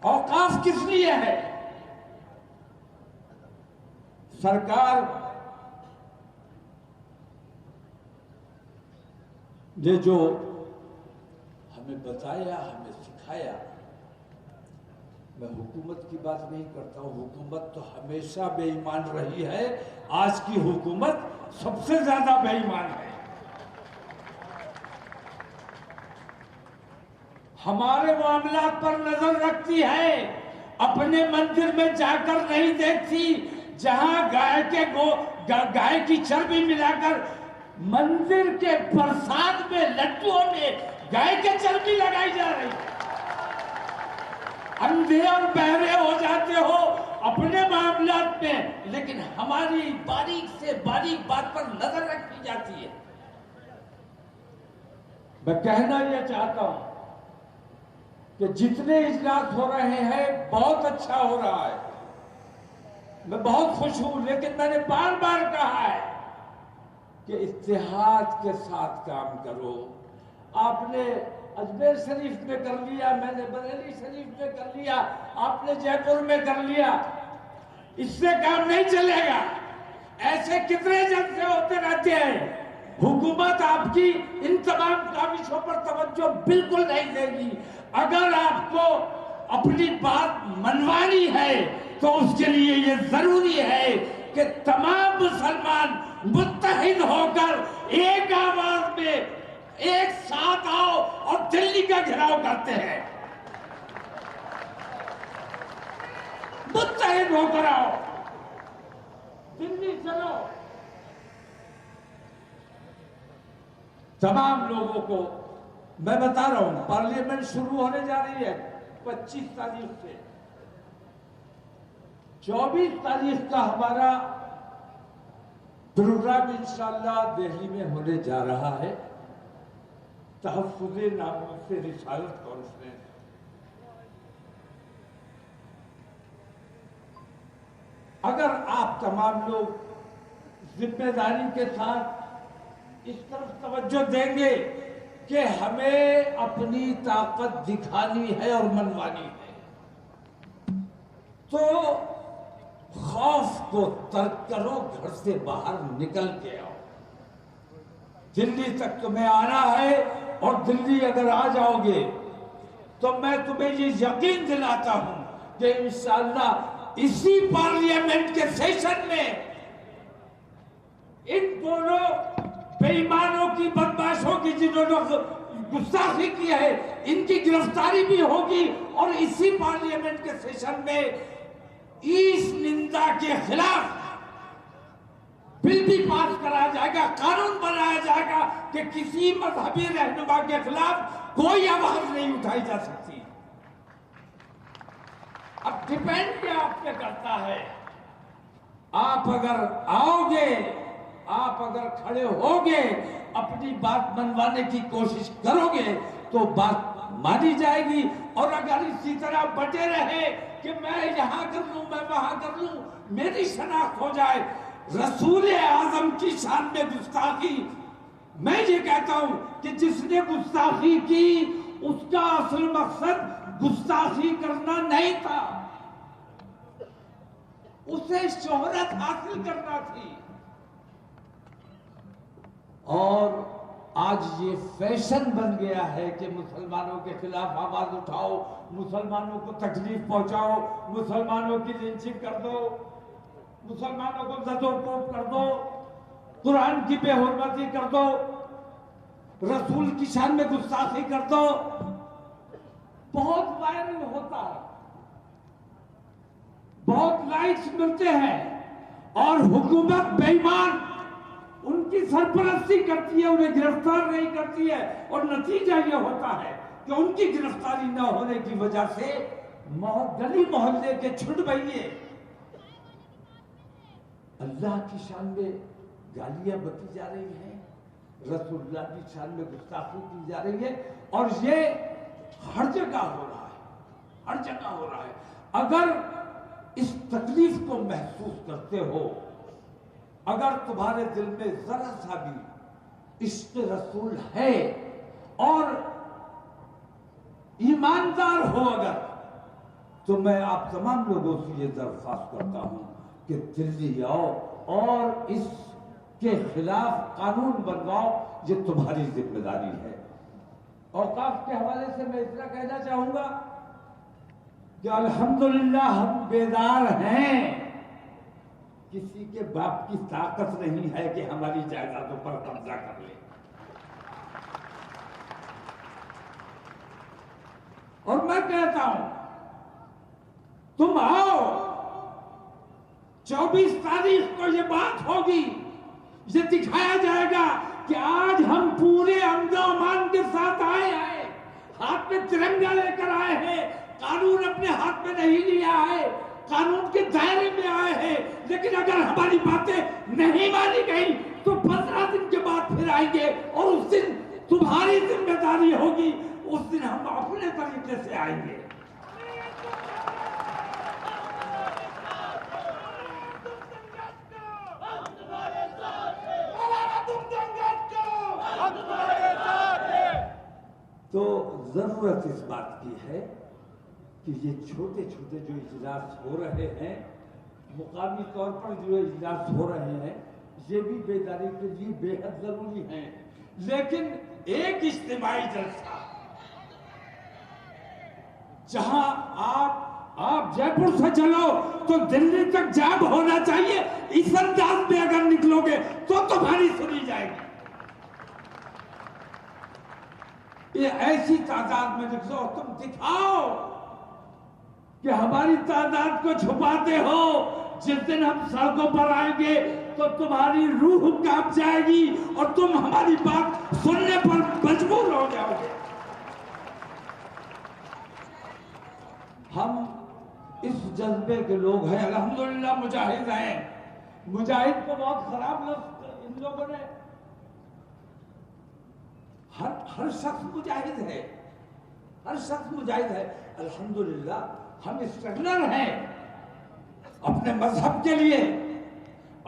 اوقاف کس لیے ہے؟ سرکار نے جو ہمیں بتایا، ہمیں سکھایا، میں حکومت کی بات نہیں کرتا ہوں، حکومت تو ہمیشہ بے ایمان رہی ہے، آج کی حکومت سب سے زیادہ بے ایمان ہے۔ ہمارے معاملات پر نظر رکھتی ہے، اپنے مندر میں جا کر نہیں دیکھتی، جہاں گائے کی چربی ملا کر مندر کے پرساد میں لڈوؤں میں گائے کی چربی لگائی جا رہی ہے۔ اندھے اور بہرے ہو جاتے ہو اپنے معاملات میں، لیکن ہماری باریک سے باریک بات پر نظر رکھی جاتی ہے۔ میں کہنا یہ چاہتا ہوں کہ جتنے اجلاس ہو رہے ہیں بہت اچھا ہو رہا ہے، میں بہت خوش ہوں، لیکن میں نے بار بار کہا ہے کہ اتحاد کے ساتھ کام کرو۔ آپ نے اجمیر شریف میں کر لیا، میں نے بریلی شریف میں کر لیا، آپ نے جے پور میں کر لیا، اس سے کام نہیں چلے گا۔ ایسے کتنے جلسے ہوتے رہتے ہیں، حکومت آپ کی ان تمام کاوشوں پر توجہ بالکل نہیں دے گی۔ اگر آپ کو اپنی بات منوانی ہے تو اس کے لیے یہ ضروری ہے کہ تمام مسلمان متحد ہو کر ایک آواز میں ایک ساتھ آؤ اور دلی کا گھیراؤ کرتے ہیں۔ متحد ہو کر آؤ، دلی چلو۔ تمام لوگوں کو میں بتا رہا ہوں، پارلیمنٹ شروع ہونے جا رہی ہے 25 تاریخ سے، 24 تاریخ کا ہمارا پروگرام انشاءاللہ دہلی میں ہونے جا رہا ہے، تحفظ ناموس رسالت کانفرنس۔ اگر آپ تمام لوگ ذمہ داری کے ساتھ اس طرف توجہ دیں گے کہ ہمیں اپنی طاقت دکھانی ہے اور منوانی ہے، تو خوف کو ترک کرو، گھر سے باہر نکل کے آؤ۔ دلی تک تمہیں آنا ہے، اور دلی اگر آ جاؤ گے تو میں تمہیں یہ یقین دلاتا ہوں کہ انشاءاللہ اسی پارلیمنٹ کے سیشن میں ان دونوں بے ایمانوں کی، بدماشوں کی، جنہوں نے گستاخی کی ہے، ان کی گرفتاری بھی ہوگی، اور اسی پارلیمنٹ کے سیشن میں اس نندا کے خلاف بل بھی پاس کرا جائے گا، قانون بنایا جائے گا کہ کسی مذہبی رہنما کے خلاف کوئی آواز نہیں اٹھائی جا سکتی۔ اب ڈیپینڈ کیا آپ پہ کرتا ہے، آپ اگر آؤ گے، آپ اگر کھڑے ہوگے، اپنی بات منوانے کی کوشش کرو گے تو بات مانی جائے گی، اور اگر اسی طرح بٹے رہے کہ میں یہاں کر لوں، میں وہاں کر لوں، میری شناخت ہو جائے، رسول اعظم کی شان میں گستاخی، میں یہ کہتا ہوں کہ جس نے گستاخی کی اس کا اصل مقصد گستاخی کرنا نہیں تھا، اسے شہرت حاصل کرنا تھی۔ اور آج یہ فیشن بن گیا ہے کہ مسلمانوں کے خلاف آواز اٹھاؤ، مسلمانوں کو تکلیف پہنچاؤ، مسلمانوں کی لنچنگ کر دو، مسلمانوں کو زد و کوب کر دو، قرآن کی بے حرمتی کر دو، رسول کی شان میں گستاخی کر دو۔ بہت وائرل ہوتا ہے، بہت لائکس ملتے ہیں، اور حکومت بے ایمان ان کی سرپرستی کرتی ہے، انہیں گرفتار نہیں کرتی ہے، اور نتیجہ یہ ہوتا ہے کہ ان کی گرفتاری نہ ہونے کی وجہ سے گلی محلے کے چھٹ بھائیے اللہ کی شان میں گالیاں بکی جا رہی ہیں، رسول اللہ کی شان میں گستاخی کی جا رہی ہے، اور یہ ہر جگہ ہو رہا ہے، ہر جگہ ہو رہا ہے۔ اگر اس تکلیف کو محسوس کرتے ہو، اگر تمہارے دل میں ذرا سا بھی عشق رسول ہے اور ایماندار ہو، اگر تو میں آپ تمام لوگوں سے یہ درخواست کرتا ہوں کہ دلی آؤ اور اس کے خلاف قانون بنواؤ، یہ تمہاری ذمہ داری ہے۔ اوقاف کے حوالے سے میں اتنا کہنا چاہوں گا کہ الحمدللہ ہم بیدار ہیں، کسی کے باپ کی طاقت نہیں ہے کہ ہماری جائیدادوں پر قبضہ کر لے۔ اور میں کہتا ہوں تم آؤ، 24 تاریخ کو یہ بات ہوگی، یہ دکھایا جائے گا کہ آج ہم پورے امن و امان کے ساتھ آئے ہیں، ہاتھ میں ترنگا لے کر آئے ہیں، قانون اپنے ہاتھ میں نہیں لیا ہے، قانون کے دائرے میں آئے ہیں۔ لیکن اگر ہماری باتیں نہیں مانی گئی تو 15 دن کے بعد پھر آئیں گے، اور اس دن تمہاری ذمہ داری ہوگی، اس دن ہم اپنے طریقے سے آئیں گے۔ تو ضرورت اس بات کی ہے کہ یہ چھوٹے چھوٹے جو اجلاس ہو رہے ہیں، مقامی طور پر جو اجلاس ہو رہے ہیں، یہ بھی بیداری کے لیے بے حد ضروری ہیں، لیکن ایک اجتماعی جلسہ جہاں آپ جے پور سے چلو تو دلی تک جام ہونا چاہیے، اس انداز میں اگر نکلو گے تو تمہاری سنی جائے گی۔ یہ ایسی تعداد میں نکلو، تم دکھاؤ کہ ہماری تعداد کو چھپاتے ہو، جس دن ہم سڑکوں پر آئیں گے تو تمہاری روح کانپ جائے گی اور تم ہماری بات سننے پر مجبور ہو جاؤ گے۔ ہم اس جذبے کے لوگ ہیں، الحمدللہ مجاہد ہیں۔ مجاہد کو بہت خراب لفظ ان لوگوں نے، ہر شخص مجاہد ہے، ہر شخص مجاہد ہے۔ الحمدللہ ہم اسٹرگلر ہیں، اپنے مذہب کے لیے،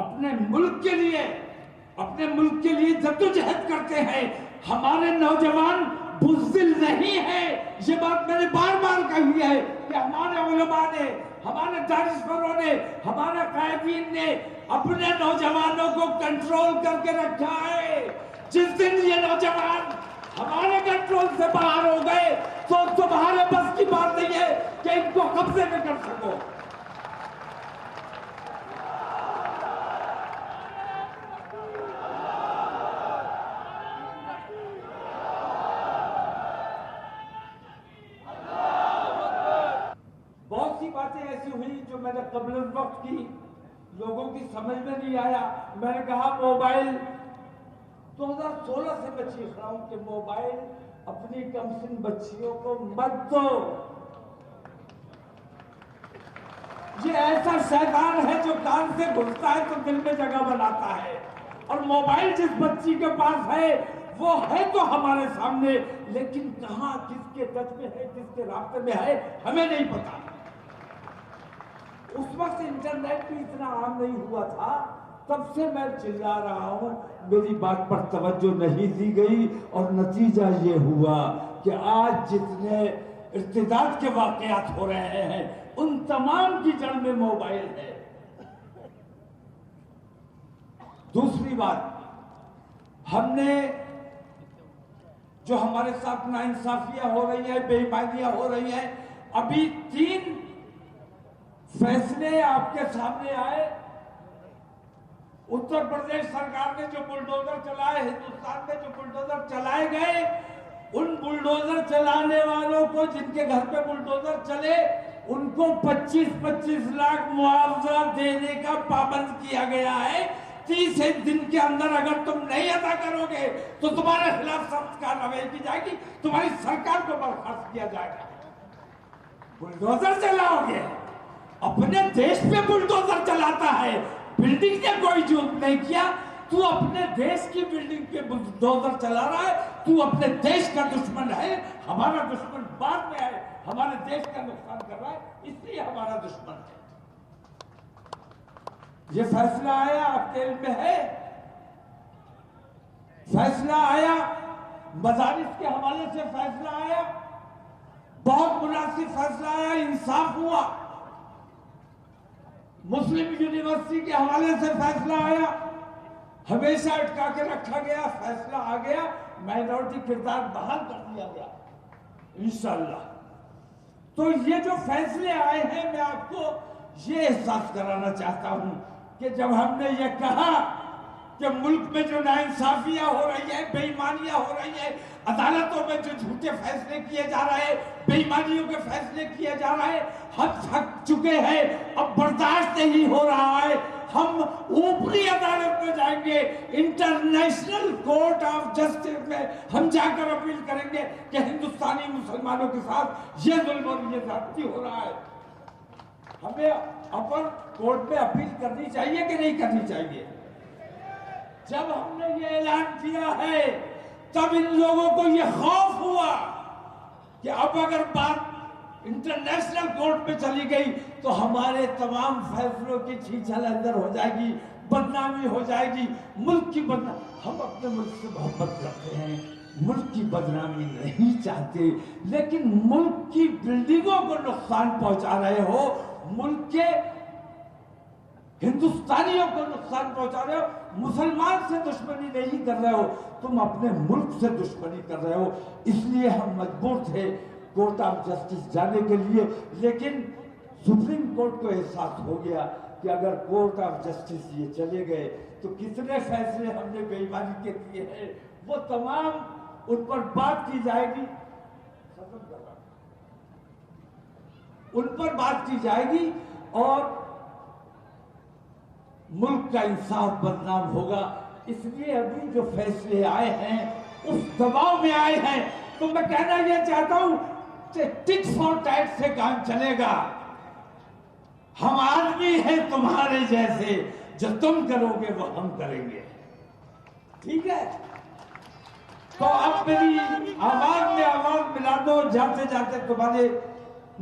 اپنے ملک کے لیے، اپنے ملک کے لیے جدوجہد کرتے ہیں۔ ہمارے نوجوان بزدل نہیں ہیں، یہ بات میں نے بار بار کہی ہے کہ ہمارے علماء نے، ہمارے دانشوروں نے، ہمارے قائدین نے اپنے نوجوانوں کو کنٹرول کر کے رکھا ہے۔ جس دن یہ نوجوان ہمارے کنٹرول سے باہر ہو گئے تو تمہارے بس کی بات نہیں ہے کہ ان کو قبضے میں کر سکو۔ بہت سی باتیں ایسی ہوئی جو میں نے قبل وقت کی، لوگوں کی سمجھ میں نہیں آیا۔ میں نے کہا موبائل 2016 سے میں چیخ رہا ہوں کہ موبائل اپنی کم سن بچیوں کو مت دو۔ یہ ایسا شیطان ہے جو کان سے گھستا ہے تو دل میں جگہ بناتا ہے، اور موبائل جس بچی کے پاس ہے وہ ہے تو ہمارے سامنے، لیکن کہاں کس کے ٹچ میں ہے، کس کے رابطے میں ہے، ہمیں نہیں پتا۔ اس وقت انٹرنیٹ بھی اتنا عام نہیں ہوا تھا، تب سے میں چلا رہا ہوں، میری بات پر توجہ نہیں دی گئی، اور نتیجہ یہ ہوا کہ آج جتنے ارتداد کے واقعات ہو رہے ہیں ان تمام کی جڑ میں موبائل ہے۔ دوسری بات، ہم نے جو ہمارے ساتھ ناانصافیاں ہو رہی ہیں، بے ایمانیاں ہو رہی ہیں، ابھی 3 فیصلے آپ کے سامنے آئے۔ اتر پردیش سرکار نے جو بلڈوزر چلائے، ہندوستان میں جو بلڈوزر چلائے گئے، ان بلڈوزر چلانے والوں کو، جن کے گھر پہ بلڈوزر چلے، ان کو 25-25 لاکھ معاوضہ دینے کا پابند کیا گیا ہے۔ 30 دن کے اندر اگر تم نہیں ادا کرو گے تو تمہارے خلاف سخت کارروائی کی جائے گی، تمہاری سرکار کو برخاست کیا جائے گا۔ بلڈوزر چلاؤ گے، اپنے دیش پہ بلڈوزر چلاتا ہے، بلڈنگ نے کوئی جرم نہیں کیا، تو اپنے دیش کی بلڈنگ پہ بلڈوزر چلا رہا ہے، تو اپنے دیش کا دشمن ہے۔ ہمارا دشمن بعد میں ہے، ہمارے دیش کا نقصان کر رہا ہے، اس لیے ہمارا دشمن ہے۔ یہ فیصلہ آیا، آپ کے علم میں ہے، فیصلہ آیا، مدارس کے حوالے سے فیصلہ آیا، بہت مناسب فیصلہ آیا، انصاف ہوا، مسلم یونیورسٹی کے حوالے سے فیصلہ آیا، ہمیشہ اٹکا کے رکھا گیا، فیصلہ آ گیا، مائنورٹی کردار بحال کر دیا گیا انشاءاللہ۔ تو یہ جو فیصلے آئے ہیں، میں آپ کو یہ احساس کرانا چاہتا ہوں کہ جب ہم نے یہ کہا کہ ملک میں جو ناانصافیاں ہو رہی ہیں، بے ایمانیاں ہو رہی ہیں، عدالتوں میں جو جھوٹے فیصلے کیے جا رہے ہیں، بے ایمانیوں کے فیصلے کیے جا رہے ہیں، حد تھک چکے ہیں، اب برداشت نہیں ہو رہا ہے، ہم اوپری عدالت میں جائیں گے، انٹرنیشنل کورٹ آف جسٹس میں ہم جا کر اپیل کریں گے کہ ہندوستانی مسلمانوں کے ساتھ یہ ظلم اور یہ زیادتی ہو رہا ہے۔ ہمیں اپر کورٹ میں اپیل کرنی چاہیے کہ نہیں کرنی چاہیے؟ جب ہم نے یہ اعلان کیا ہے تب ان لوگوں کو یہ خوف ہوا کہ اب اگر بات انٹرنیشنل کورٹ میں چلی گئی تو ہمارے تمام فیصلوں کی چھیچھل اندر ہو جائے گی، بدنامی ہو جائے گی، ملک کی بدنامی۔ ہم اپنے ملک سے محبت کرتے ہیں، ملک کی بدنامی نہیں چاہتے، لیکن ملک کی بلڈنگوں کو نقصان پہنچا رہے ہو، ملک کے ہندوستانیوں کو نقصان پہنچا رہے ہو، مسلمان سے دشمنی نہیں کر رہے ہو، تم اپنے ملک سے دشمنی کر رہے ہو۔ اس لیے ہم مجبور تھے کورٹ آف جسٹس جانے کے لیے، لیکن سپریم کورٹ کو احساس ہو گیا کہ اگر کورٹ آف جسٹس یہ چلے گئے تو کتنے فیصلے ہم نے بے ایمانی کے کیے ہیں وہ تمام ان پر بات کی جائے گی، ان پر بات کی جائے گی اور ملک کا انصاف بدنام ہوگا۔ اس لیے ابھی جو فیصلے آئے ہیں اس دباؤ میں آئے ہیں، تو میں کہنا یہ چاہتا ہوں کہ ٹک فار ٹیٹ سے کام چلے گا۔ ہم آدمی ہیں تمہارے جیسے، جو تم کرو گے وہ ہم کریں گے، ٹھیک ہے؟ تو اب میری آواز میں آواز ملا دو، جاتے جاتے تمہارے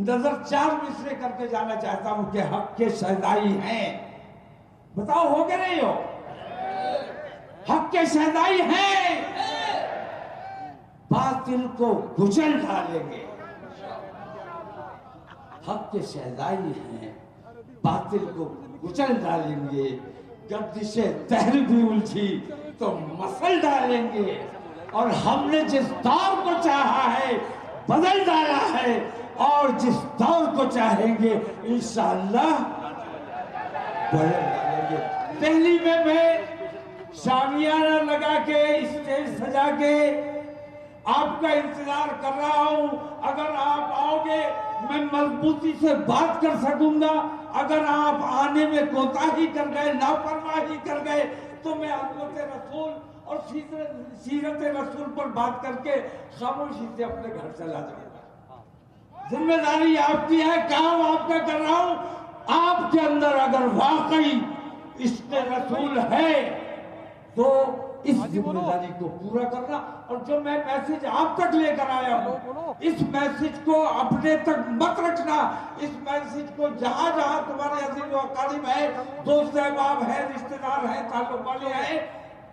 نظر 4 مصرے کر کے جانا چاہتا ہوں کہ حق کے شہدائی ہیں، بتاؤ ہو کہ نہیں ہو؟ حق کے شہدائی ہیں، باطل کو کچل ڈالیں گے۔ حق کے شہدائی ہیں، باطل کو کچل ڈالیں گے، گردش دہر بھی الجھی تو مسل ڈالیں گے، اور ہم نے جس دور کو چاہا ہے بدل ڈالا ہے، اور جس دور کو چاہیں گے انشاءاللہ بدل ڈالیں گے۔ دہلی میں شامیانہ لگا کے، اسٹیج سجا کے آپ کا انتظار کر رہا ہوں۔ اگر آپ آؤ گے میں مضبوطی سے بات کر سکوں گا، اگر آپ آنے میں کوتاہی کر گئے، لاپرواہی کر گئے، تو میں عظمت رسول اور سیرت رسول پر بات کر کے خاموشی سے اپنے گھر چلا جاؤں گا۔ ذمہ داری آپ کی ہے، کام آپ کا کر رہا ہوں۔ آپ کے اندر اگر واقعی عشق رسول ہے تو اس ذمہ داری کو پورا کرنا، اور جو میں میسج آپ تک لے کر آیا ہوں اس میسج کو اپنے تک مت رکھنا، اس میسج کو جہاں جہاں تمہارے عزیز و اقارب ہیں، دوست احباب ہیں، رشتہ دار ہیں، تعلق والے ہیں،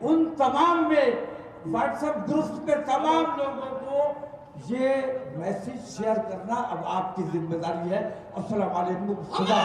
ان تمام میں واٹس ایپ گروپس پہ تمام لوگوں کو یہ میسج شیئر کرنا اب آپ کی ذمہ داری ہے۔ السلام علیکم، خدا